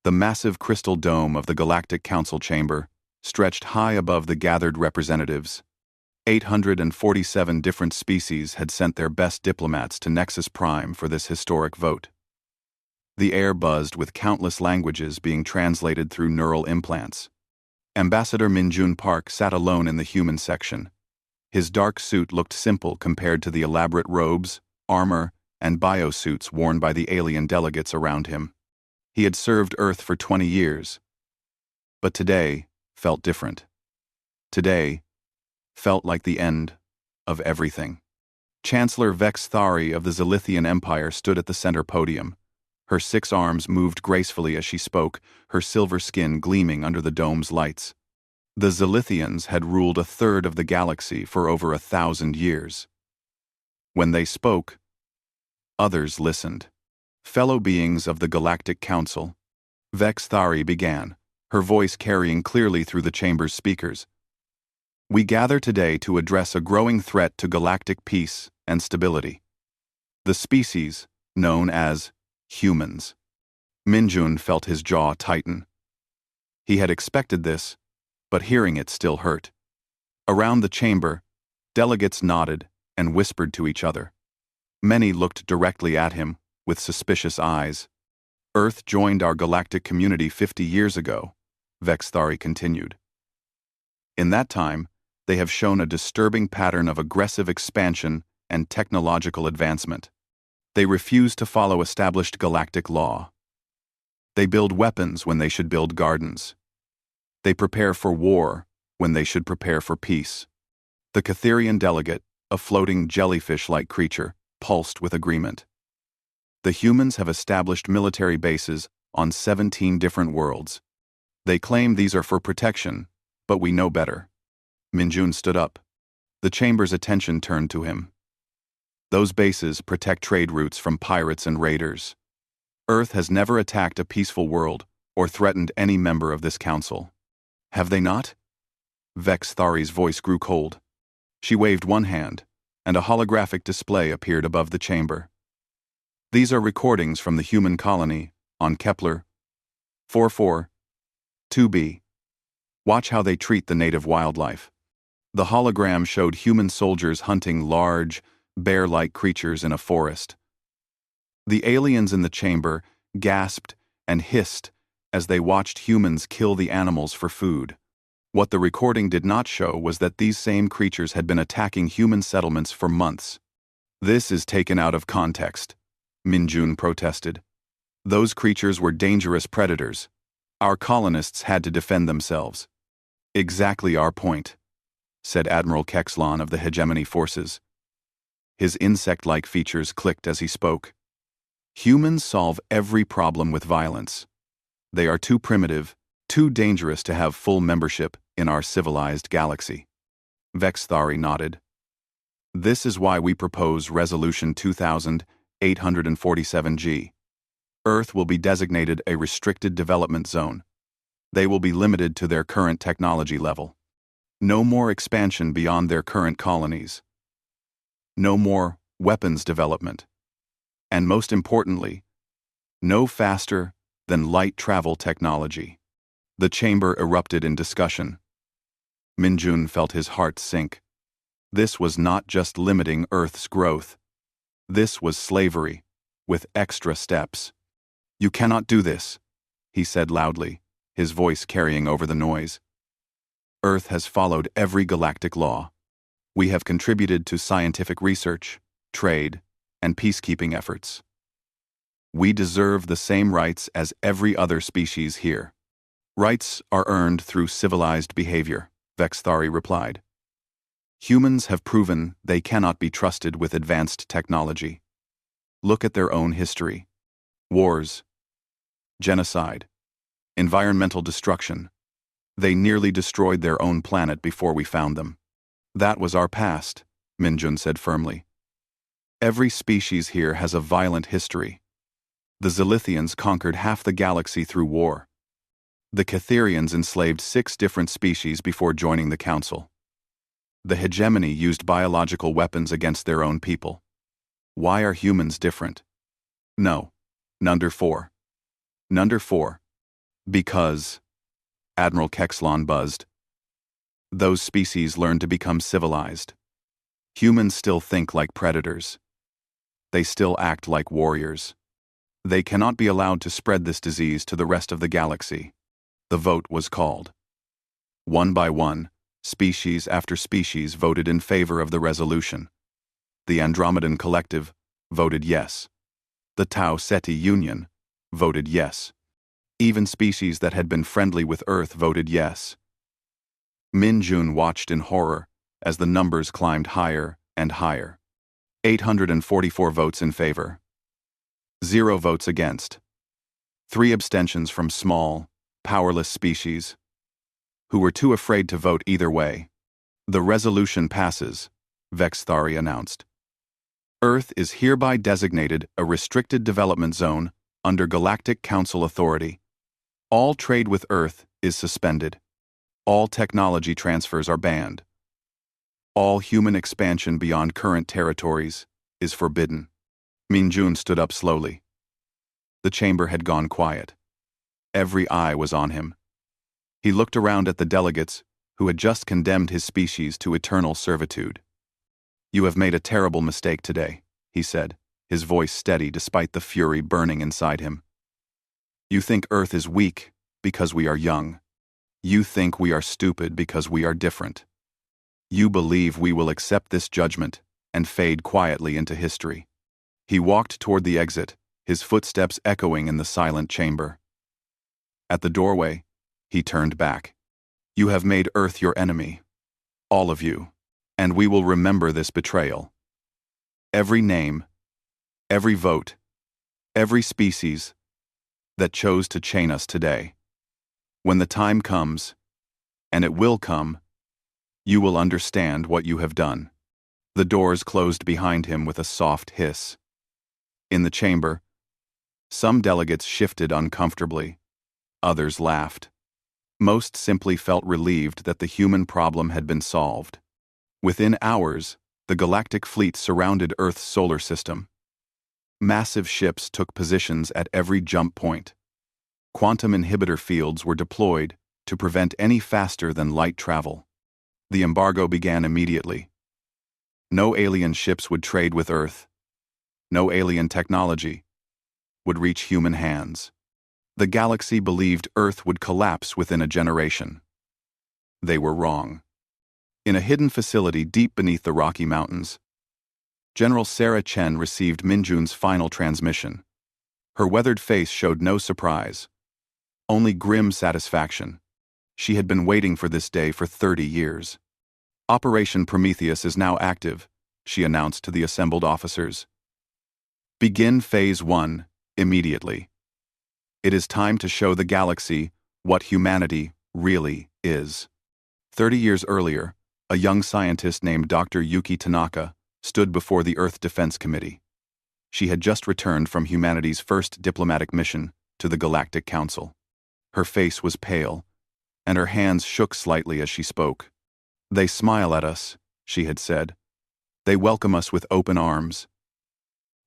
The massive crystal dome of the Galactic Council chamber stretched high above the gathered representatives. 847 different species had sent their best diplomats to Nexus Prime for this historic vote. The air buzzed with countless languages being translated through neural implants. Ambassador Minjun Park sat alone in the human section. His dark suit looked simple compared to the elaborate robes, armor, and biosuits worn by the alien delegates around him. He had served Earth for 20 years. But today felt different. Today felt like the end of everything. Chancellor Vex Thari of the Zilithian Empire stood at the center podium. Her 6 arms moved gracefully as she spoke, her silver skin gleaming under the dome's lights. The Zilithians had ruled a third of the galaxy for over 1,000 years. When they spoke, others listened. Fellow beings of the Galactic Council, Vex Thari began, her voice carrying clearly through the chamber's speakers. We gather today to address a growing threat to galactic peace and stability. The species known as humans. Minjun felt his jaw tighten. He had expected this, but hearing it still hurt. Around the chamber, delegates nodded and whispered to each other. Many looked directly at him with suspicious eyes. Earth joined our galactic community 50 years ago, Vex Thari continued. In that time, they have shown a disturbing pattern of aggressive expansion and technological advancement. They refuse to follow established galactic law. They build weapons when they should build gardens. They prepare for war when they should prepare for peace. The Catherian delegate, a floating jellyfish-like creature, pulsed with agreement. The humans have established military bases on 17 different worlds. They claim these are for protection, but we know better. Minjun stood up. The chamber's attention turned to him. Those bases protect trade routes from pirates and raiders. Earth has never attacked a peaceful world or threatened any member of this council. Have they not? Vex Thari's voice grew cold. She waved one hand, and a holographic display appeared above the chamber. These are recordings from the human colony on Kepler 442b. Watch how they treat the native wildlife. The hologram showed human soldiers hunting large, bear-like creatures in a forest. The aliens in the chamber gasped and hissed as they watched humans kill the animals for food. What the recording did not show was that these same creatures had been attacking human settlements for months. This is taken out of context, Minjun protested. Those creatures were dangerous predators. Our colonists had to defend themselves. Exactly our point, said Admiral Kexlon of the Hegemony Forces. His insect-like features clicked as he spoke. Humans solve every problem with violence. They are too primitive, too dangerous to have full membership in our civilized galaxy. Vex Thari nodded. This is why we propose Resolution 2847G. Earth will be designated a restricted development zone. They will be limited to their current technology level. No more expansion beyond their current colonies. No more weapons development. And most importantly, no faster than light travel technology. The chamber erupted in discussion. Minjun felt his heart sink. This was not just limiting Earth's growth. This was slavery, with extra steps. You cannot do this, he said loudly, his voice carrying over the noise. Earth has followed every galactic law. We have contributed to scientific research, trade, and peacekeeping efforts. We deserve the same rights as every other species here. Rights are earned through civilized behavior, Vex Thari replied. Humans have proven they cannot be trusted with advanced technology. Look at their own history. Wars, genocide, environmental destruction. They nearly destroyed their own planet before we found them. That was our past, Minjun said firmly. Every species here has a violent history. The Zilithians conquered half the galaxy through war. The Catherians enslaved 6 different species before joining the Council. The Hegemony used biological weapons against their own people. Why are humans different? No. Number 4. Because, Admiral Kexlon buzzed, those species learned to become civilized. Humans still think like predators. They still act like warriors. They cannot be allowed to spread this disease to the rest of the galaxy. The vote was called. One by one, species after species voted in favor of the resolution. The Andromedan Collective voted yes. The Tau Ceti Union voted yes. Even species that had been friendly with Earth voted yes. Min Jun watched in horror as the numbers climbed higher and higher. 844 votes in favor. 0 votes against. 3 abstentions from small, powerless species who were too afraid to vote either way. The resolution passes, Vexthari announced. Earth is hereby designated a restricted development zone under Galactic Council authority. All trade with Earth is suspended. All technology transfers are banned. All human expansion beyond current territories is forbidden. Min Jun stood up slowly. The chamber had gone quiet. Every eye was on him. He looked around at the delegates who had just condemned his species to eternal servitude. You have made a terrible mistake today, he said, his voice steady despite the fury burning inside him. You think Earth is weak because we are young. You think we are stupid because we are different. You believe we will accept this judgment and fade quietly into history. He walked toward the exit, his footsteps echoing in the silent chamber. At the doorway, he turned back. You have made Earth your enemy. All of you. And we will remember this betrayal. Every name, every vote, every species that chose to chain us today. When the time comes, and it will come, you will understand what you have done. The doors closed behind him with a soft hiss. In the chamber, some delegates shifted uncomfortably. Others laughed. Most simply felt relieved that the human problem had been solved. Within hours, the galactic fleet surrounded Earth's solar system. Massive ships took positions at every jump point. Quantum inhibitor fields were deployed to prevent any faster-than-light travel. The embargo began immediately. No alien ships would trade with Earth. No alien technology would reach human hands. The galaxy believed Earth would collapse within a generation. They were wrong. In a hidden facility deep beneath the Rocky Mountains, General Sarah Chen received Min Jun's final transmission. Her weathered face showed no surprise, only grim satisfaction. She had been waiting for this day for 30 years. Operation Prometheus is now active, she announced to the assembled officers. Begin Phase 1 immediately. It is time to show the galaxy what humanity really is. 30 years earlier, a young scientist named Dr. Yuki Tanaka stood before the Earth Defense Committee. She had just returned from humanity's first diplomatic mission to the Galactic Council. Her face was pale, and her hands shook slightly as she spoke. They smile at us, she had said. They welcome us with open arms.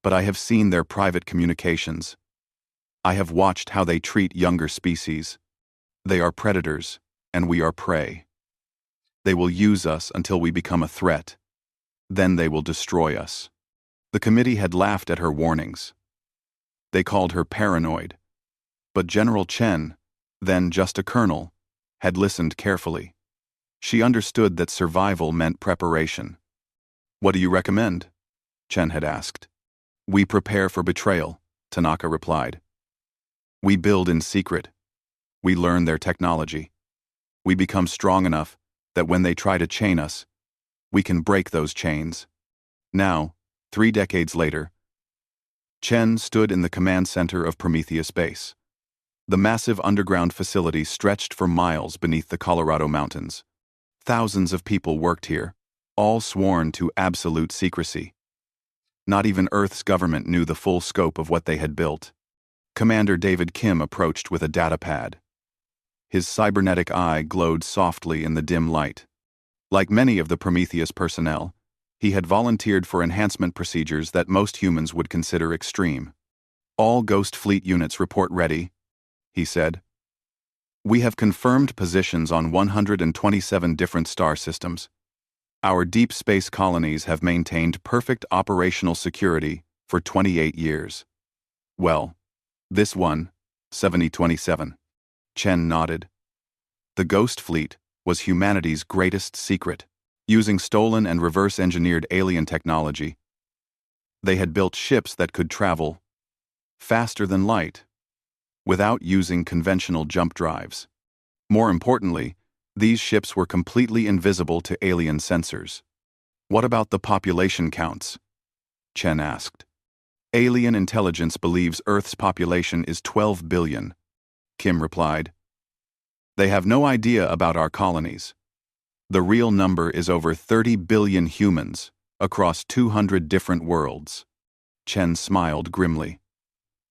But I have seen their private communications. I have watched how they treat younger species. They are predators, and we are prey. They will use us until we become a threat. Then they will destroy us. The committee had laughed at her warnings. They called her paranoid. But General Chen, then just a colonel, had listened carefully. She understood that survival meant preparation. What do you recommend? Chen had asked. We prepare for betrayal, Tanaka replied. We build in secret. We learn their technology. We become strong enough that when they try to chain us, we can break those chains. Now, 3 decades later, Chen stood in the command center of Prometheus Base. The massive underground facility stretched for miles beneath the Colorado mountains. Thousands of people worked here, all sworn to absolute secrecy. Not even Earth's government knew the full scope of what they had built. Commander David Kim approached with a datapad. His cybernetic eye glowed softly in the dim light. Like many of the Prometheus personnel, he had volunteered for enhancement procedures that most humans would consider extreme. All Ghost Fleet units report ready, he said. We have confirmed positions on 127 different star systems. Our deep space colonies have maintained perfect operational security for 28 years. Well, this one, 7027. Chen nodded. The Ghost Fleet was humanity's greatest secret. Using stolen and reverse-engineered alien technology, they had built ships that could travel faster than light, without using conventional jump drives. More importantly, these ships were completely invisible to alien sensors. What about the population counts? Chen asked. Alien intelligence believes Earth's population is 12 billion, Kim replied. They have no idea about our colonies. The real number is over 30 billion humans across 200 different worlds. Chen smiled grimly.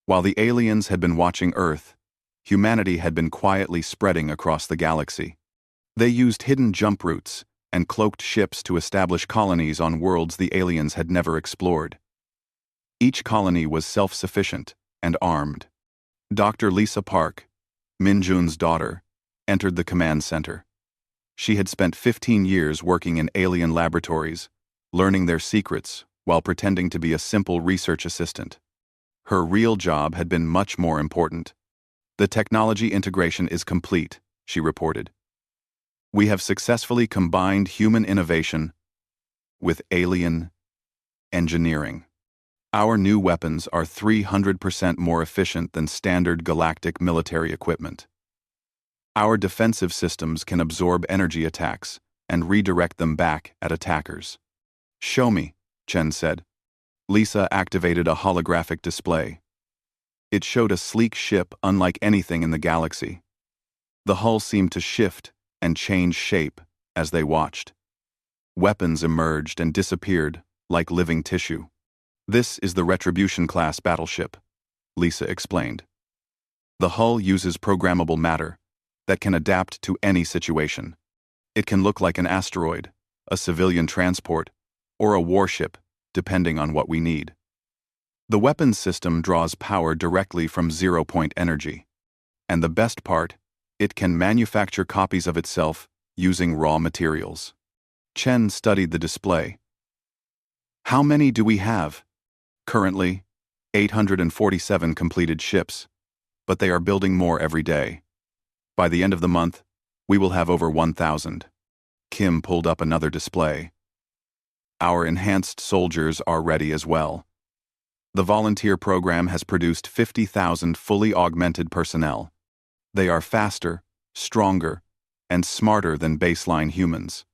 While the aliens had been watching Earth, humanity had been quietly spreading across the galaxy. They used hidden jump routes and cloaked ships to establish colonies on worlds the aliens had never explored. Each colony was self-sufficient and armed. Dr. Lisa Park, Minjun's daughter, entered the command center. She had spent 15 years working in alien laboratories, learning their secrets while pretending to be a simple research assistant. Her real job had been much more important. The technology integration is complete, she reported. We have successfully combined human innovation with alien engineering. Our new weapons are 300% more efficient than standard galactic military equipment. Our defensive systems can absorb energy attacks and redirect them back at attackers. Show me, Chen said. Lisa activated a holographic display. It showed a sleek ship unlike anything in the galaxy. The hull seemed to shift and change shape as they watched. Weapons emerged and disappeared like living tissue. This is the Retribution-class battleship, Lisa explained. The hull uses programmable matter that can adapt to any situation. It can look like an asteroid, a civilian transport, or a warship, depending on what we need. The weapons system draws power directly from zero-point energy. And the best part, it can manufacture copies of itself using raw materials. Chen studied the display. How many do we have? Currently, 847 completed ships, but they are building more every day. By the end of the month, we will have over 1,000. Kim pulled up another display. Our enhanced soldiers are ready as well. The volunteer program has produced 50,000 fully augmented personnel. They are faster, stronger, and smarter than baseline humans.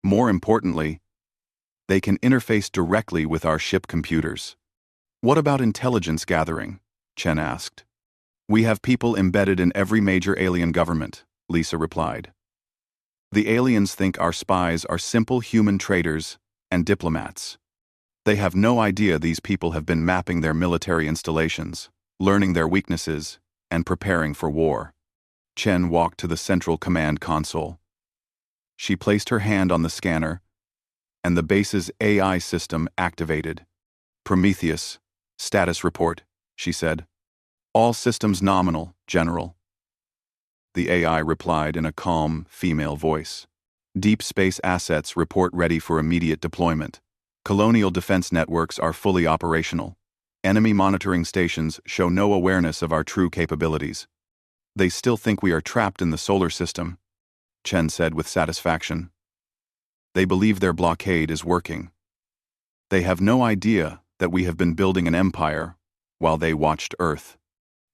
More importantly, they can interface directly with our ship computers. What about intelligence gathering? Chen asked. We have people embedded in every major alien government, Lisa replied. The aliens think our spies are simple human traitors and diplomats. They have no idea these people have been mapping their military installations, learning their weaknesses, and preparing for war. Chen walked to the central command console. She placed her hand on the scanner, and the base's AI system activated. Prometheus, status report, she said. All systems nominal, General. The AI replied in a calm, female voice. Deep space assets report ready for immediate deployment. Colonial defense networks are fully operational. Enemy monitoring stations show no awareness of our true capabilities. They still think we are trapped in the solar system, Chen said with satisfaction. They believe their blockade is working. They have no idea that we have been building an empire while they watched Earth.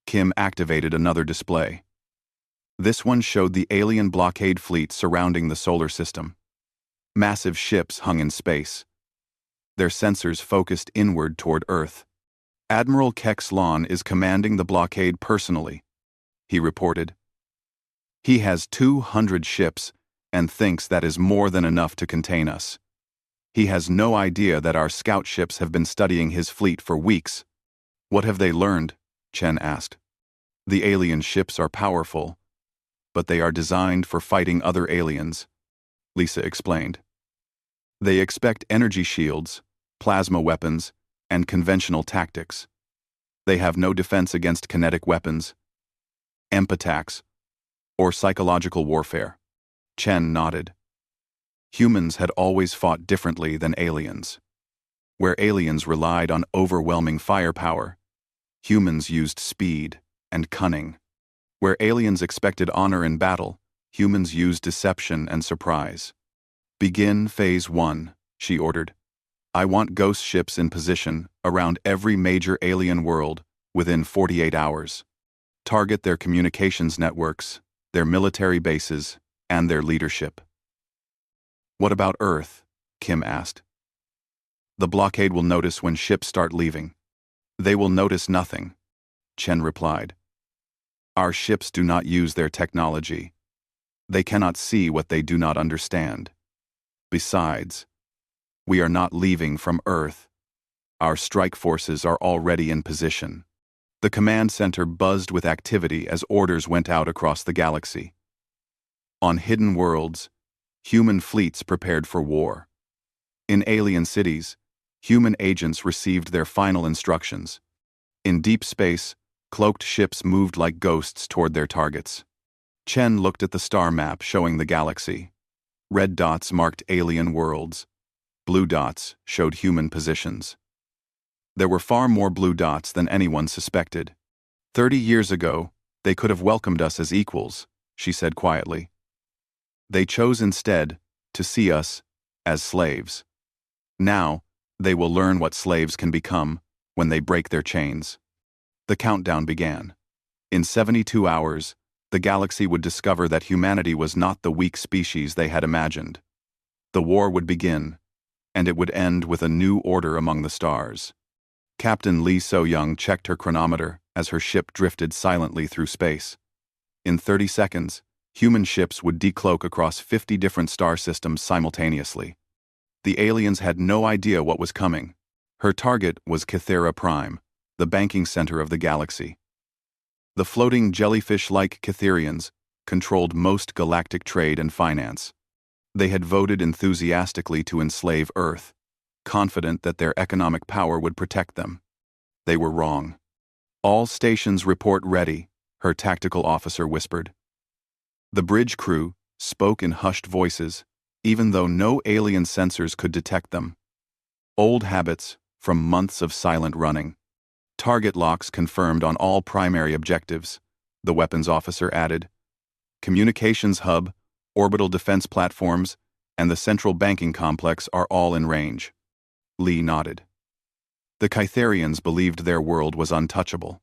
Kim activated another display. This one showed the alien blockade fleet surrounding the solar system. Massive ships hung in space. Their sensors focused inward toward Earth. Admiral Kex Lon is commanding the blockade personally, he reported. He has 200 ships and thinks that is more than enough to contain us. He has no idea that our scout ships have been studying his fleet for weeks. What have they learned? Chen asked. The alien ships are powerful, but they are designed for fighting other aliens, Lisa explained. They expect energy shields, plasma weapons, and conventional tactics. They have no defense against kinetic weapons, EMP attacks, Or psychological warfare? Chen nodded. Humans had always fought differently than aliens. Where aliens relied on overwhelming firepower, humans used speed and cunning. Where aliens expected honor in battle, humans used deception and surprise. Begin Phase 1, she ordered. I want ghost ships in position around every major alien world within 48 hours. Target their communications networks, their military bases, and their leadership. What about Earth? Kim asked. The blockade will notice when ships start leaving. They will notice nothing, Chen replied. Our ships do not use their technology. They cannot see what they do not understand. Besides, we are not leaving from Earth. Our strike forces are already in position. The command center buzzed with activity as orders went out across the galaxy. On hidden worlds, human fleets prepared for war. In alien cities, human agents received their final instructions. In deep space, cloaked ships moved like ghosts toward their targets. Chen looked at the star map showing the galaxy. Red dots marked alien worlds. Blue dots showed human positions. There were far more blue dots than anyone suspected. 30 years ago, they could have welcomed us as equals, she said quietly. They chose instead to see us as slaves. Now, they will learn what slaves can become when they break their chains. The countdown began. In 72 hours, the galaxy would discover that humanity was not the weak species they had imagined. The war would begin, and it would end with a new order among the stars. Captain Lee So-young checked her chronometer as her ship drifted silently through space. In 30 seconds, human ships would decloak across 50 different star systems simultaneously. The aliens had no idea what was coming. Her target was Kythera Prime, the banking center of the galaxy. The floating jellyfish-like Kytherians controlled most galactic trade and finance. They had voted enthusiastically to enslave Earth, confident that their economic power would protect them. They were wrong. All stations report ready, her tactical officer whispered. The bridge crew spoke in hushed voices, even though no alien sensors could detect them. Old habits from months of silent running. Target locks confirmed on all primary objectives, the weapons officer added. Communications hub, orbital defense platforms, and the central banking complex are all in range. Lee nodded. The Kytherians believed their world was untouchable.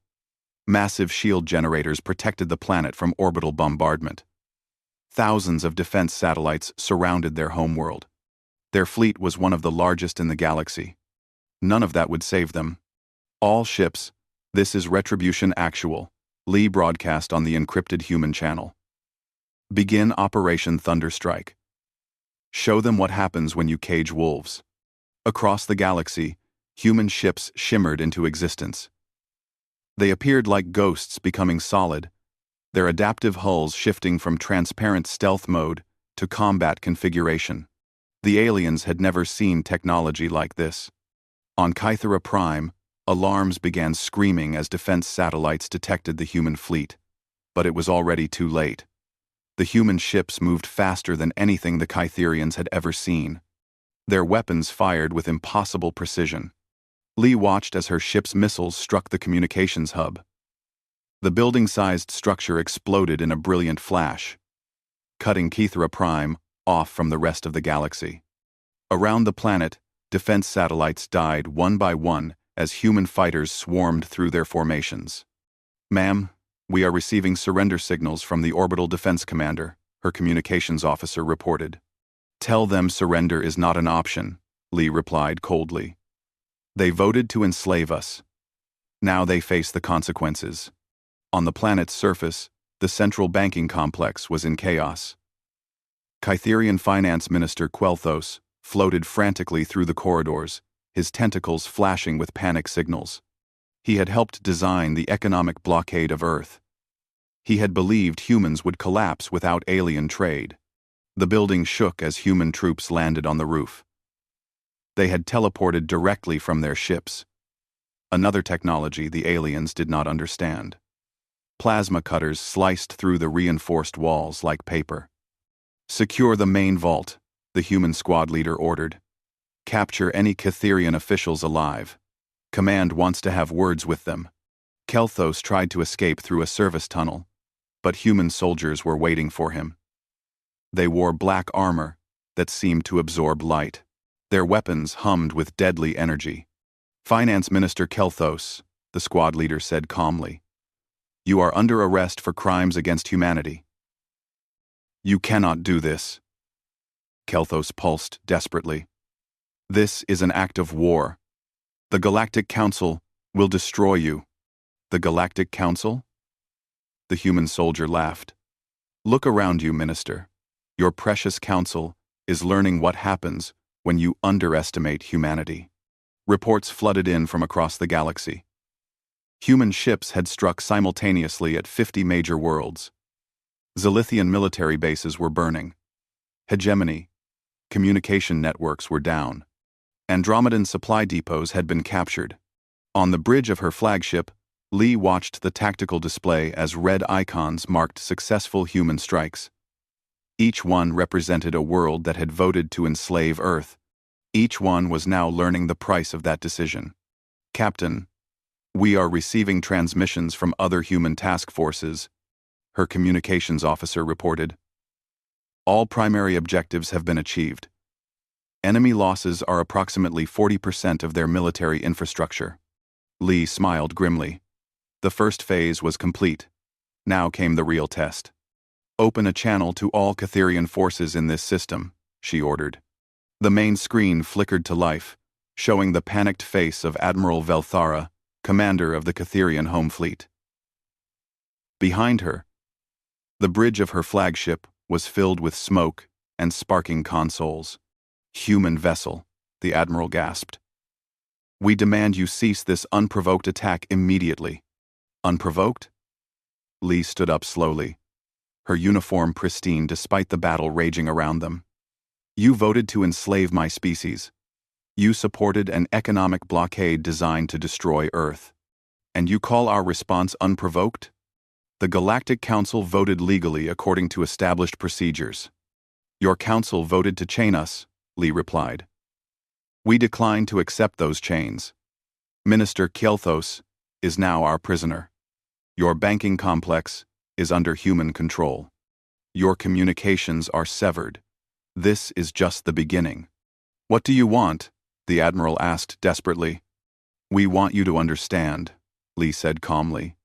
Massive shield generators protected the planet from orbital bombardment. Thousands of defense satellites surrounded their homeworld. Their fleet was one of the largest in the galaxy. None of that would save them. All ships, this is Retribution Actual, Lee broadcast on the encrypted human channel. Begin Operation Thunderstrike. Show them what happens when you cage wolves. Across the galaxy, human ships shimmered into existence. They appeared like ghosts becoming solid, their adaptive hulls shifting from transparent stealth mode to combat configuration. The aliens had never seen technology like this. On Kythera Prime, alarms began screaming as defense satellites detected the human fleet, but it was already too late. The human ships moved faster than anything the Kytherians had ever seen. Their weapons fired with impossible precision. Lee watched as her ship's missiles struck the communications hub. The building-sized structure exploded in a brilliant flash, cutting Kythera Prime off from the rest of the galaxy. Around the planet, defense satellites died one by one as human fighters swarmed through their formations. Ma'am, we are receiving surrender signals from the Orbital Defense Commander, her communications officer reported. Tell them surrender is not an option, Lee replied coldly. They voted to enslave us. Now they face the consequences. On the planet's surface, the central banking complex was in chaos. Kytherian Finance Minister Quel'Thos floated frantically through the corridors, his tentacles flashing with panic signals. He had helped design the economic blockade of Earth. He had believed humans would collapse without alien trade. The building shook as human troops landed on the roof. They had teleported directly from their ships. Another technology the aliens did not understand. Plasma cutters sliced through the reinforced walls like paper. "Secure the main vault," the human squad leader ordered. "Capture any Catherian officials alive. Command wants to have words with them." Kelthos tried to escape through a service tunnel, but human soldiers were waiting for him. They wore black armor that seemed to absorb light. Their weapons hummed with deadly energy. "Finance Minister Kelthos," the squad leader said calmly, "you are under arrest for crimes against humanity." "You cannot do this." Kelthos pulsed desperately. "This is an act of war. The Galactic Council will destroy you." "The Galactic Council?" The human soldier laughed. "Look around you, Minister. Your precious council is learning what happens when you underestimate humanity." Reports flooded in from across the galaxy. Human ships had struck simultaneously at 50 major worlds. Zilithian military bases were burning. Hegemony, communication networks were down. Andromedan supply depots had been captured. On the bridge of her flagship, Lee watched the tactical display as red icons marked successful human strikes. Each one represented a world that had voted to enslave Earth. Each one was now learning the price of that decision. "Captain, we are receiving transmissions from other human task forces," her communications officer reported. "All primary objectives have been achieved. Enemy losses are approximately 40% of their military infrastructure." Lee smiled grimly. The first phase was complete. Now came the real test. "Open a channel to all Catherian forces in this system," she ordered. The main screen flickered to life, showing the panicked face of Admiral Velthara, commander of the Catherian home fleet. Behind her, the bridge of her flagship was filled with smoke and sparking consoles. "Human vessel," the admiral gasped. "We demand you cease this unprovoked attack immediately." "Unprovoked?" Lee stood up slowly, her uniform pristine despite the battle raging around them. "You voted to enslave my species. You supported an economic blockade designed to destroy Earth. And you call our response unprovoked? The Galactic Council voted legally according to established procedures. Your council voted to chain us," Lee replied. "We decline to accept those chains. Minister Kelthos is now our prisoner. Your banking complex is under human control. Your communications are severed. This is just the beginning." "What do you want?" the admiral asked desperately. "We want you to understand," Lee said calmly.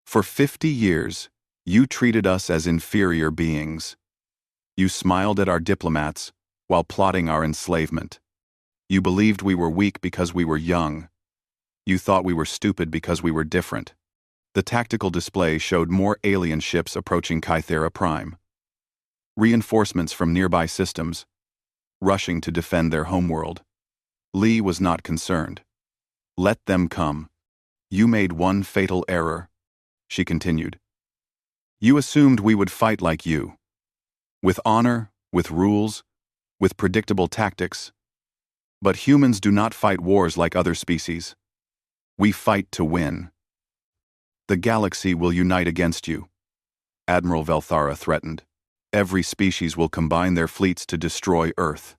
"For 50 years, you treated us as inferior beings. You smiled at our diplomats while plotting our enslavement. You believed we were weak because we were young. You thought we were stupid because we were different." The tactical display showed more alien ships approaching Kythera Prime. Reinforcements from nearby systems, rushing to defend their homeworld. Lee was not concerned. "Let them come. You made one fatal error," she continued. "You assumed we would fight like you. With honor, with rules, with predictable tactics. But humans do not fight wars like other species. We fight to win. The galaxy will unite against you," Admiral Velthara threatened. "Every species will combine their fleets to destroy Earth."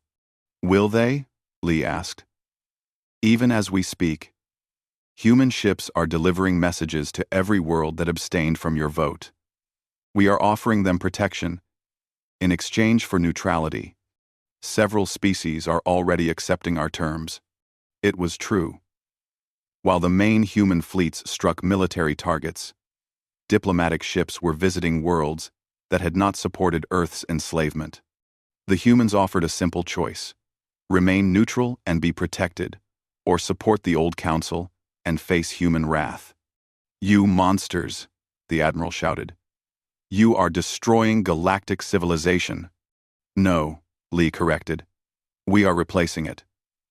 "Will they?" Lee asked. "Even as we speak, human ships are delivering messages to every world that abstained from your vote. We are offering them protection in exchange for neutrality. Several species are already accepting our terms." It was true. While the main human fleets struck military targets, diplomatic ships were visiting worlds that had not supported Earth's enslavement. The humans offered a simple choice: remain neutral and be protected, or support the old council and face human wrath. "You monsters," the admiral shouted. "You are destroying galactic civilization." "No," Lee corrected. "We are replacing it.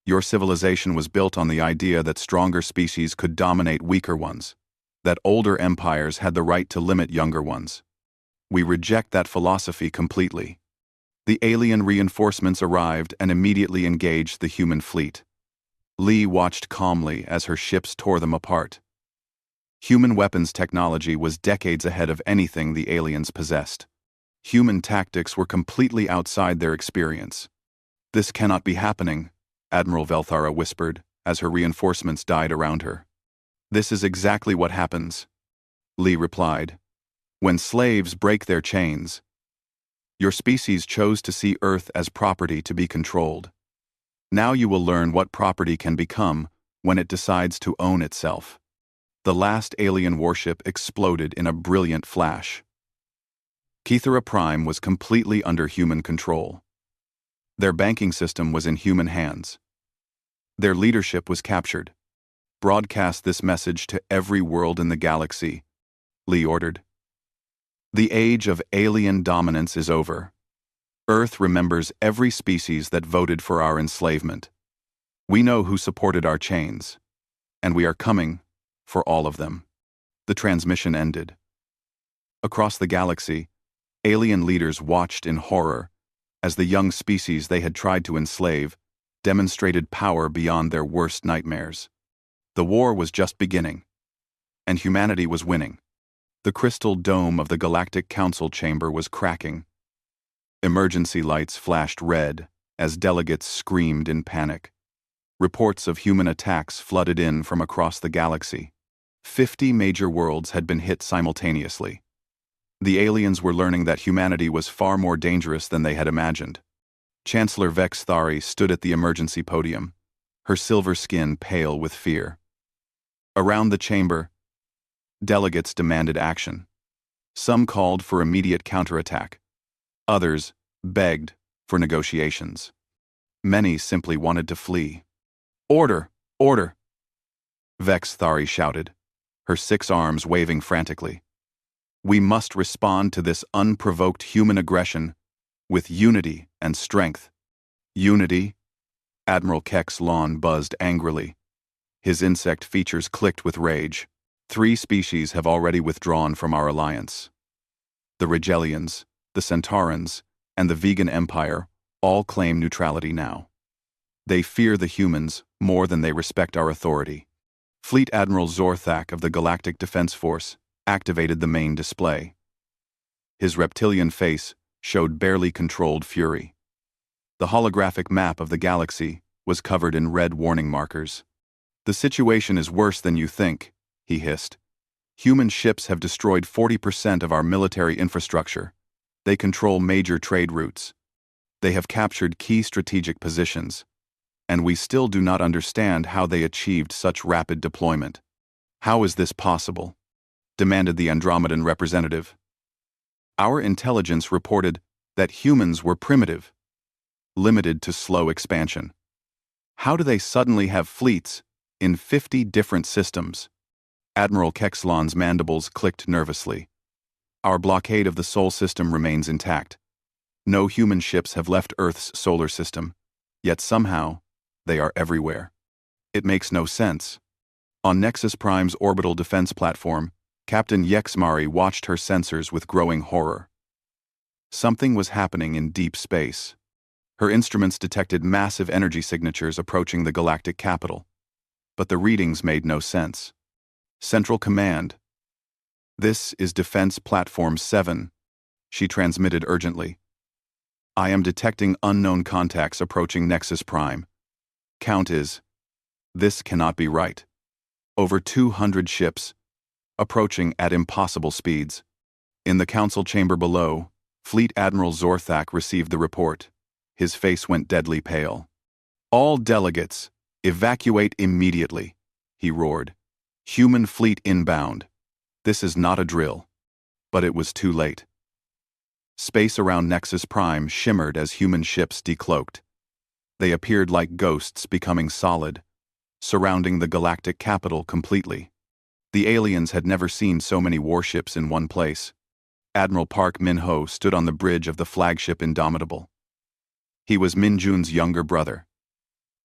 Your civilization was built on the idea that stronger species could dominate weaker ones, that older empires had the right to limit younger ones. We reject that philosophy completely." The alien reinforcements arrived and immediately engaged the human fleet. Lee watched calmly as her ships tore them apart. Human weapons technology was decades ahead of anything the aliens possessed. Human tactics were completely outside their experience. "This cannot be happening," Admiral Velthara whispered as her reinforcements died around her. "This is exactly what happens," Lee replied. "When slaves break their chains, your species chose to see Earth as property to be controlled. Now you will learn what property can become when it decides to own itself." The last alien warship exploded in a brilliant flash. Kythera Prime was completely under human control. Their banking system was in human hands. Their leadership was captured. "Broadcast this message to every world in the galaxy," Lee ordered. "The age of alien dominance is over. Earth remembers every species that voted for our enslavement. We know who supported our chains, and we are coming for all of them." The transmission ended. Across the galaxy, alien leaders watched in horror as the young species they had tried to enslave demonstrated power beyond their worst nightmares. The war was just beginning, and humanity was winning. The crystal dome of the Galactic Council chamber was cracking. Emergency lights flashed red as delegates screamed in panic. Reports of human attacks flooded in from across the galaxy. 50 major worlds had been hit simultaneously. The aliens were learning that humanity was far more dangerous than they had imagined. Chancellor Vex Thari stood at the emergency podium, her silver skin pale with fear. Around the chamber, delegates demanded action. Some called for immediate counterattack. Others begged for negotiations. Many simply wanted to flee. "Order! Order!" Vex Thari shouted, her 6 arms waving frantically. "We must respond to this unprovoked human aggression with unity and strength." "Unity?" Admiral Kex Lawn buzzed angrily. His insect features clicked with rage. 3 species have already withdrawn from our alliance. The Rigelians, the Centaurans, and the Vegan Empire all claim neutrality now. They fear the humans more than they respect our authority. Fleet Admiral Zorthak of the Galactic Defense Force activated the main display. His reptilian face showed barely controlled fury. The holographic map of the galaxy was covered in red warning markers. "The situation is worse than you think," he hissed. "Human ships have destroyed 40% of our military infrastructure. They control major trade routes. They have captured key strategic positions. And we still do not understand how they achieved such rapid deployment." "How is this possible?" demanded the Andromedan representative. "Our intelligence reported that humans were primitive, limited to slow expansion. How do they suddenly have fleets in 50 different systems?" Admiral Kexlon's mandibles clicked nervously. "Our blockade of the Sol system remains intact. No human ships have left Earth's solar system, yet somehow they are everywhere. It makes no sense." On Nexus Prime's orbital defense platform, Captain Yexmari watched her sensors with growing horror. Something was happening in deep space. Her instruments detected massive energy signatures approaching the galactic capital, but the readings made no sense. "Central Command. This is Defense Platform 7, she transmitted urgently. "I am detecting unknown contacts approaching Nexus Prime. Count is, this cannot be right. Over 200 ships, approaching at impossible speeds." In the council chamber below, Fleet Admiral Zorthak received the report. His face went deadly pale. "All delegates, evacuate immediately," he roared. "Human fleet inbound. This is not a drill." But it was too late. Space around Nexus Prime shimmered as human ships decloaked. They appeared like ghosts becoming solid, surrounding the galactic capital completely. The aliens had never seen so many warships in one place. Admiral Park Min-ho stood on the bridge of the flagship Indomitable. He was Min Jun's younger brother,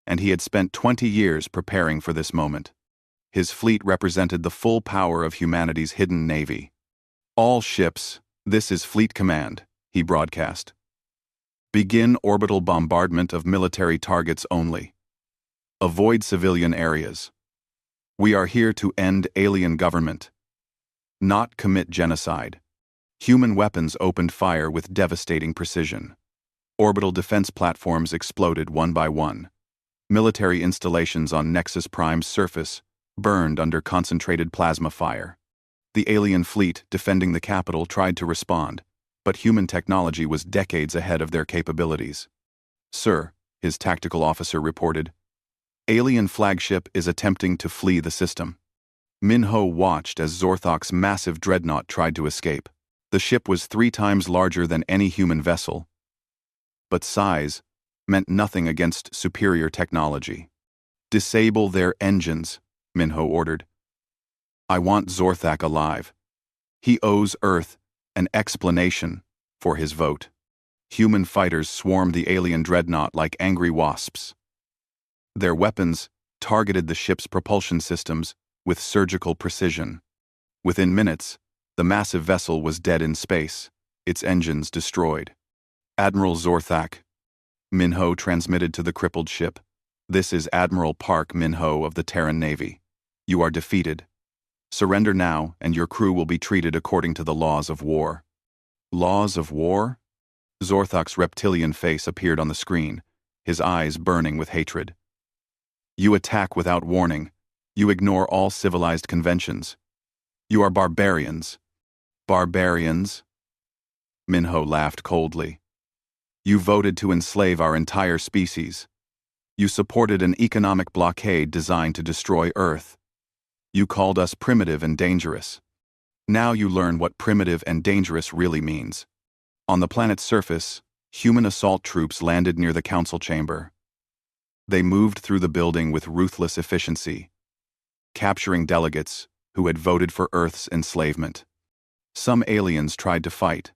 and he had spent 20 years preparing for this moment. His fleet represented the full power of humanity's hidden navy. "All ships, this is Fleet Command," he broadcast. "Begin orbital bombardment of military targets only. Avoid civilian areas." We are here to end alien government, not commit genocide. Human weapons opened fire with devastating precision. Orbital defense platforms exploded one by one. Military installations on Nexus Prime's surface burned under concentrated plasma fire. The alien fleet defending the capital tried to respond, but human technology was decades ahead of their capabilities. "Sir," his tactical officer reported, "alien flagship is attempting to flee the system." Minho watched as Zorthok's massive dreadnought tried to escape. The ship was 3 times larger than any human vessel, but size meant nothing against superior technology. "Disable their engines," Minho ordered. "I want Zorthak alive. He owes Earth an explanation for his vote." Human fighters swarmed the alien dreadnought like angry wasps. Their weapons targeted the ship's propulsion systems with surgical precision. Within minutes, the massive vessel was dead in space, its engines destroyed. "Admiral Zorthak," Minho transmitted to the crippled ship. "This is Admiral Park Minho of the Terran Navy. You are defeated. Surrender now, and your crew will be treated according to the laws of war." "Laws of war?" Zorthok's reptilian face appeared on the screen, his eyes burning with hatred. "You attack without warning. You ignore all civilized conventions. You are barbarians." "Barbarians?" Minho laughed coldly. "You voted to enslave our entire species. You supported an economic blockade designed to destroy Earth. You called us primitive and dangerous. Now you learn what primitive and dangerous really means." On the planet's surface, human assault troops landed near the council chamber. They moved through the building with ruthless efficiency, capturing delegates who had voted for Earth's enslavement. Some aliens tried to fight.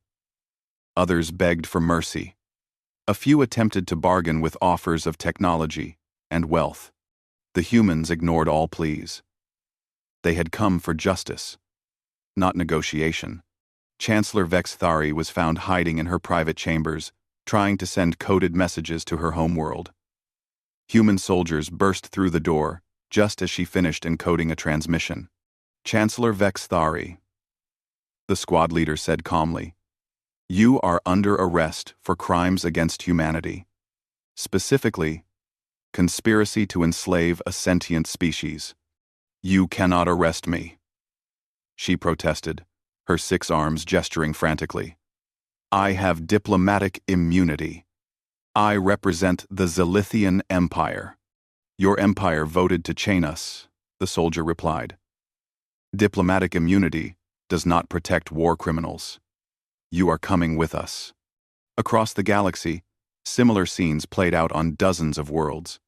Others begged for mercy. A few attempted to bargain with offers of technology and wealth. The humans ignored all pleas. They had come for justice, not negotiation. Chancellor Vex Thari was found hiding in her private chambers, trying to send coded messages to her homeworld. Human soldiers burst through the door just as she finished encoding a transmission. "Chancellor Vex Thari," the squad leader said calmly, "you are under arrest for crimes against humanity. Specifically, conspiracy to enslave a sentient species. You cannot arrest me." She protested, her 6 arms gesturing frantically. "I have diplomatic immunity. I represent the Zilithian Empire." "Your empire voted to chain us," the soldier replied. "Diplomatic immunity does not protect war criminals. You are coming with us." Across the galaxy, similar scenes played out on dozens of worlds.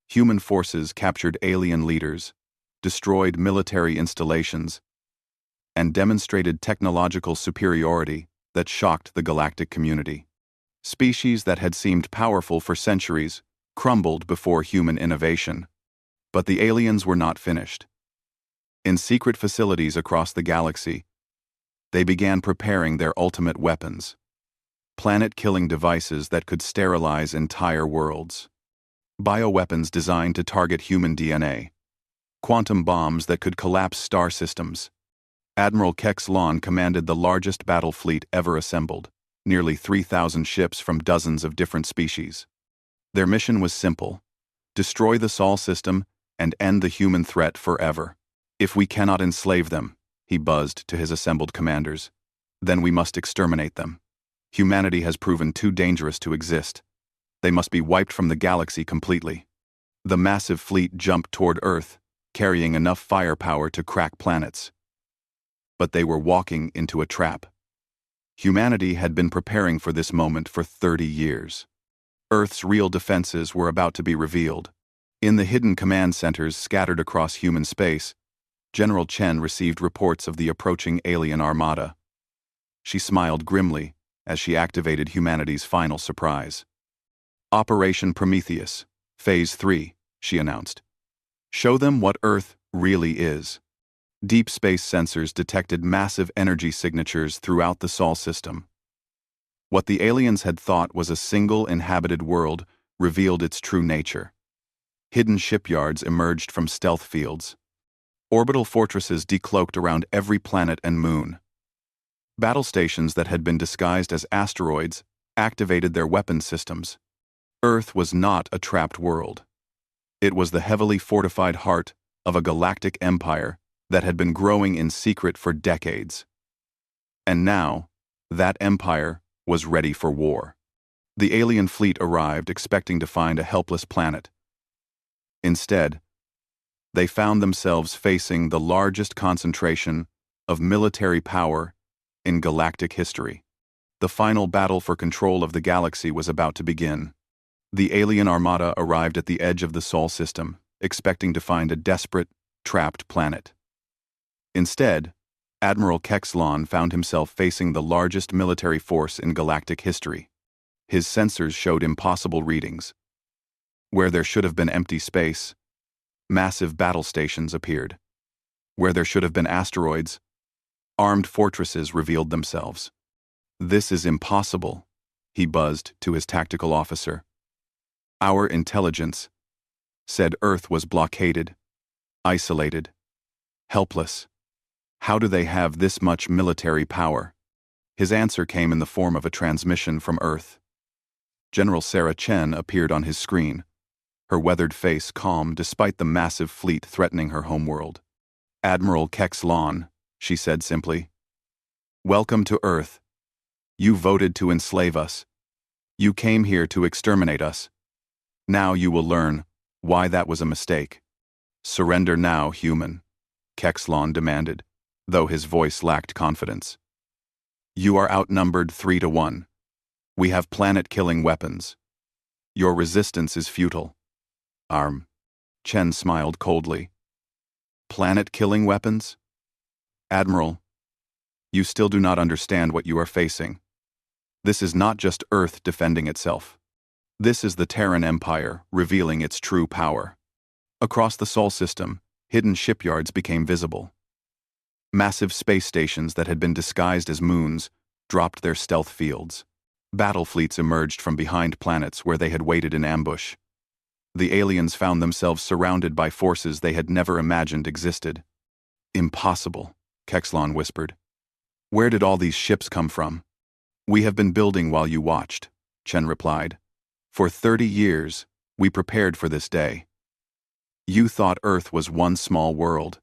Human forces captured alien leaders, destroyed military installations, and demonstrated technological superiority that shocked the galactic community. Species that had seemed powerful for centuries crumbled before human innovation. But the aliens were not finished. In secret facilities across the galaxy, they began preparing their ultimate weapons, planet-killing devices that could sterilize entire worlds, bioweapons designed to target human DNA, quantum bombs that could collapse star systems. Admiral Kex Lon commanded the largest battle fleet ever assembled, nearly 3,000 ships from dozens of different species. Their mission was simple: destroy the Sol system and end the human threat forever. "If we cannot enslave them," he buzzed to his assembled commanders, "then we must exterminate them. Humanity has proven too dangerous to exist. They must be wiped from the galaxy completely." The massive fleet jumped toward Earth, carrying enough firepower to crack planets. But they were walking into a trap. Humanity had been preparing for this moment for 30 years. Earth's real defenses were about to be revealed. In the hidden command centers scattered across human space, General Chen received reports of the approaching alien armada. She smiled grimly as she activated humanity's final surprise. "Operation Prometheus, Phase 3, she announced. "Show them what Earth really is." Deep space sensors detected massive energy signatures throughout the Sol system. What the aliens had thought was a single inhabited world revealed its true nature. Hidden shipyards emerged from stealth fields. Orbital fortresses decloaked around every planet and moon. Battle stations that had been disguised as asteroids activated their weapon systems. Earth was not a trapped world. It was the heavily fortified heart of a galactic empire that had been growing in secret for decades. And now, that empire was ready for war. The alien fleet arrived expecting to find a helpless planet. Instead, they found themselves facing the largest concentration of military power in galactic history. The final battle for control of the galaxy was about to begin. The alien armada arrived at the edge of the Sol system, expecting to find a desperate, trapped planet. Instead, Admiral Kexlon found himself facing the largest military force in galactic history. His sensors showed impossible readings. Where there should have been empty space, massive battle stations appeared. Where there should have been asteroids, armed fortresses revealed themselves. "This is impossible," he buzzed to his tactical officer. "Our intelligence said Earth was blockaded, isolated, helpless. How do they have this much military power?" His answer came in the form of a transmission from Earth. General Sarah Chen appeared on his screen, her weathered face calm despite the massive fleet threatening her homeworld. "Admiral Kexlon," she said simply. "Welcome to Earth. You voted to enslave us. You came here to exterminate us. Now you will learn why that was a mistake. Surrender now, human," Kexlon demanded, though his voice lacked confidence. "You are outnumbered 3-1. We have planet-killing weapons. Your resistance is futile." Chen smiled coldly. "Planet-killing weapons? Admiral, you still do not understand what you are facing. This is not just Earth defending itself. This is the Terran Empire revealing its true power." Across the Sol system, hidden shipyards became visible. Massive space stations that had been disguised as moons dropped their stealth fields. Battle fleets emerged from behind planets where they had waited in ambush. The aliens found themselves surrounded by forces they had never imagined existed. "Impossible," Kexlon whispered. "Where did all these ships come from?" "We have been building while you watched," Chen replied. "For 30 years, we prepared for this day. You thought Earth was one small world.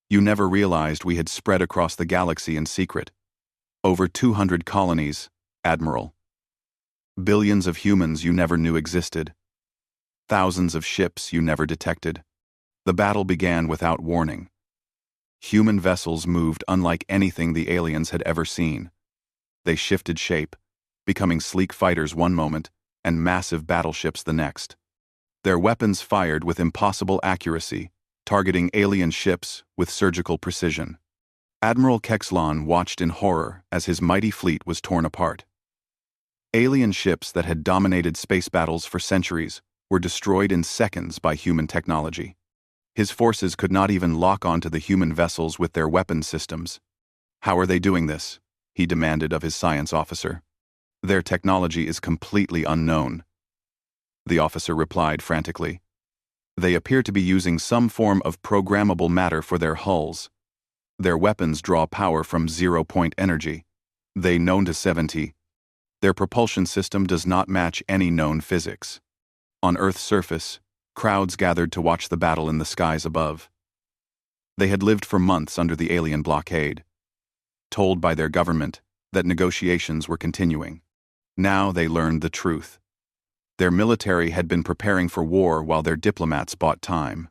You never realized we had spread across the galaxy in secret. Over 200 colonies, Admiral. Billions of humans you never knew existed. Thousands of ships you never detected. The battle began without warning. Human vessels moved unlike anything the aliens had ever seen. They shifted shape, becoming sleek fighters one moment and massive battleships the next. Their weapons fired with impossible accuracy, targeting alien ships with surgical precision. Admiral Kexlon watched in horror as his mighty fleet was torn apart. Alien ships that had dominated space battles for centuries were destroyed in seconds by human technology. His forces could not even lock onto the human vessels with their weapon systems. "How are they doing this?" he demanded of his science officer. "Their technology is completely unknown," the officer replied frantically. "They appear to be using some form of programmable matter for their hulls. Their weapons draw power from 0-point energy. They known to 70. Their propulsion system does not match any known physics." On Earth's surface, crowds gathered to watch the battle in the skies above. They had lived for months under the alien blockade, told by their government that negotiations were continuing. Now they learned the truth. Their military had been preparing for war while their diplomats bought time.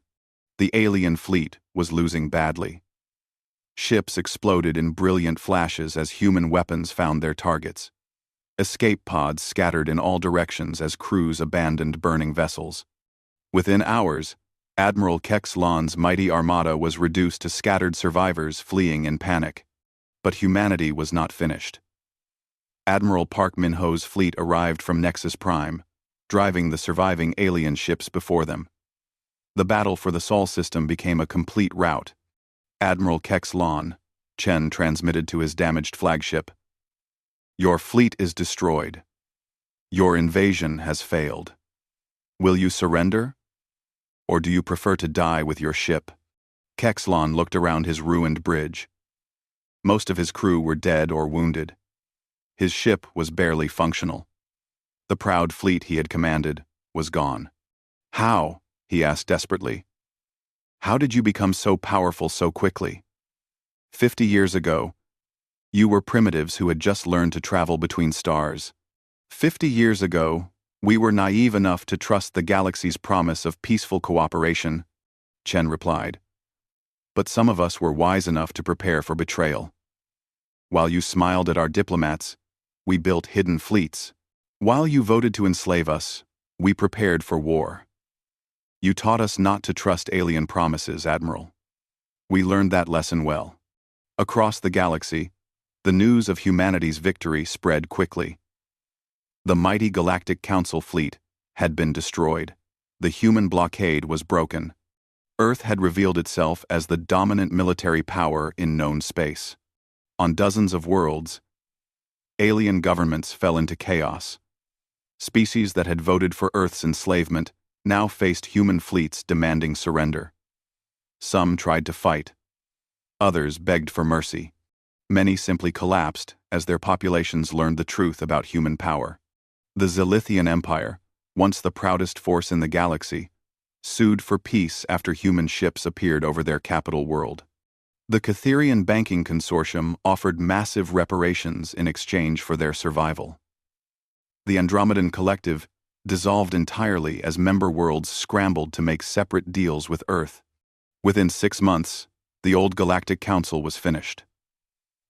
The alien fleet was losing badly. Ships exploded in brilliant flashes as human weapons found their targets. Escape pods scattered in all directions as crews abandoned burning vessels. Within hours, Admiral Kexlon's mighty armada was reduced to scattered survivors fleeing in panic. But humanity was not finished. Admiral Park Min-ho's fleet arrived from Nexus Prime, driving the surviving alien ships before them. The battle for the Sol system became a complete rout. "Admiral Kexlon," Chen transmitted to his damaged flagship, "your fleet is destroyed. Your invasion has failed. Will you surrender? Or do you prefer to die with your ship?" Kexlon looked around his ruined bridge. Most of his crew were dead or wounded. His ship was barely functional. The proud fleet he had commanded was gone. How? He asked desperately. How did you become so powerful so quickly? 50 years ago, you were primitives who had just learned to travel between stars. 50 years ago, we were naive enough to trust the galaxy's promise of peaceful cooperation, Chen replied. But some of us were wise enough to prepare for betrayal. While you smiled at our diplomats, we built hidden fleets. While you voted to enslave us, we prepared for war. You taught us not to trust alien promises, Admiral. We learned that lesson well. Across the galaxy, the news of humanity's victory spread quickly. The mighty Galactic Council fleet had been destroyed. The human blockade was broken. Earth had revealed itself as the dominant military power in known space. On dozens of worlds, alien governments fell into chaos. Species that had voted for Earth's enslavement now faced human fleets demanding surrender. Some tried to fight. Others begged for mercy. Many simply collapsed as their populations learned the truth about human power. The Zilithian Empire, once the proudest force in the galaxy, sued for peace after human ships appeared over their capital world. The Catherian Banking Consortium offered massive reparations in exchange for their survival. The Andromedan Collective dissolved entirely as member worlds scrambled to make separate deals with Earth. Within 6 months, the old Galactic Council was finished.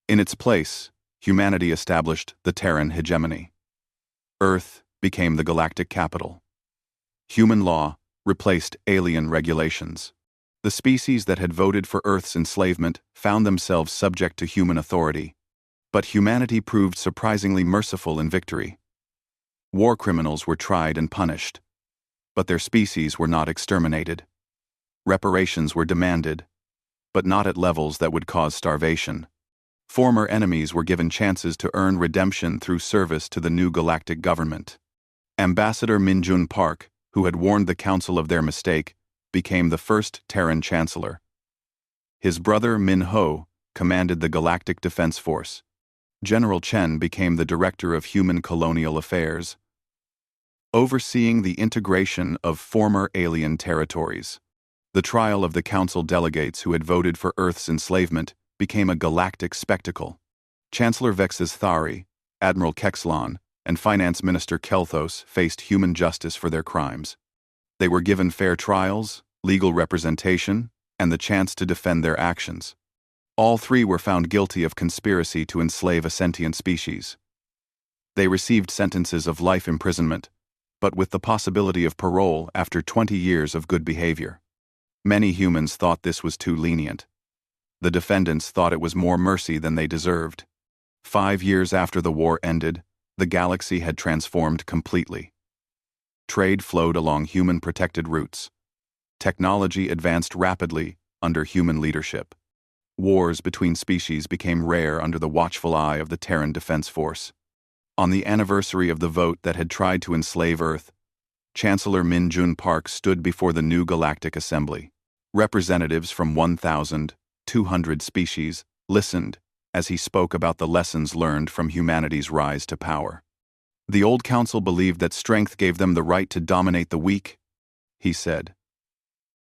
In its place, humanity established the Terran hegemony. Earth became the galactic capital. Human law replaced alien regulations. The species that had voted for Earth's enslavement found themselves subject to human authority. But humanity proved surprisingly merciful in victory. War criminals were tried and punished, but their species were not exterminated. Reparations were demanded, but not at levels that would cause starvation. Former enemies were given chances to earn redemption through service to the new galactic government. Ambassador Minjun Park, who had warned the Council of their mistake, became the first Terran Chancellor. His brother Min Ho commanded the Galactic Defense Force. General Chen became the Director of Human Colonial Affairs, overseeing the integration of former alien territories. The trial of the Council delegates who had voted for Earth's enslavement became a galactic spectacle. Chancellor Vex's Thari, Admiral Kexlon, and Finance Minister Kelthos faced human justice for their crimes. They were given fair trials, legal representation, and the chance to defend their actions. All three were found guilty of conspiracy to enslave a sentient species. They received sentences of life imprisonment, but with the possibility of parole after 20 years of good behavior. Many humans thought this was too lenient. The defendants thought it was more mercy than they deserved. 5 years after the war ended, the galaxy had transformed completely. Trade flowed along human-protected routes. Technology advanced rapidly under human leadership. Wars between species became rare under the watchful eye of the Terran Defense Force. On the anniversary of the vote that had tried to enslave Earth, Chancellor Min Jun Park stood before the new Galactic Assembly. Representatives from 1,200 species listened as he spoke about the lessons learned from humanity's rise to power. The old council believed that strength gave them the right to dominate the weak, he said.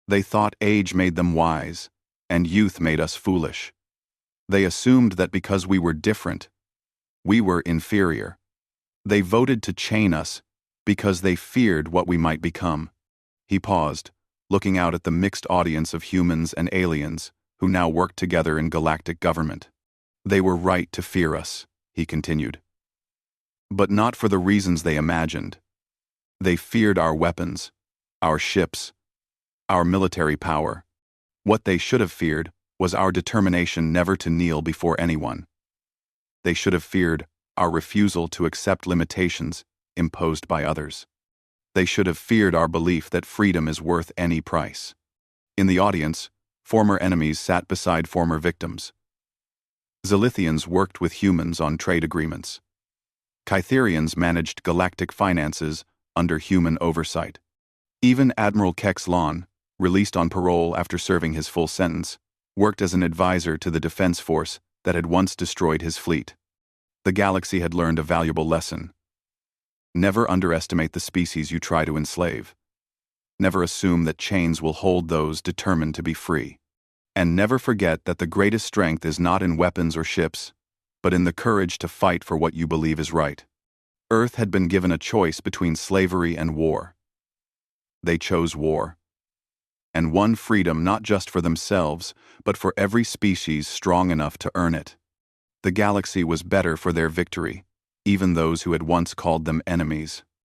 They thought age made them wise, and youth made us foolish. They assumed that because we were different, we were inferior. They voted to chain us because they feared what we might become. He paused, looking out at the mixed audience of humans and aliens who now worked together in galactic government. They were right to fear us, he continued. But not for the reasons they imagined. They feared our weapons, our ships, our military power. What they should have feared was our determination never to kneel before anyone. They should have feared our refusal to accept limitations imposed by others. They should have feared our belief that freedom is worth any price. In the audience, former enemies sat beside former victims. Zilithians worked with humans on trade agreements. Kytherians managed galactic finances under human oversight. Even Admiral Kexlon, released on parole after serving his full sentence, worked as an advisor to the defense force that had once destroyed his fleet. The galaxy had learned a valuable lesson. Never underestimate the species you try to enslave. Never assume that chains will hold those determined to be free. And never forget that the greatest strength is not in weapons or ships, but in the courage to fight for what you believe is right. Earth had been given a choice between slavery and war. They chose war, and won freedom not just for themselves, but for every species strong enough to earn it. The galaxy was better for their victory, even those who had once called them enemies.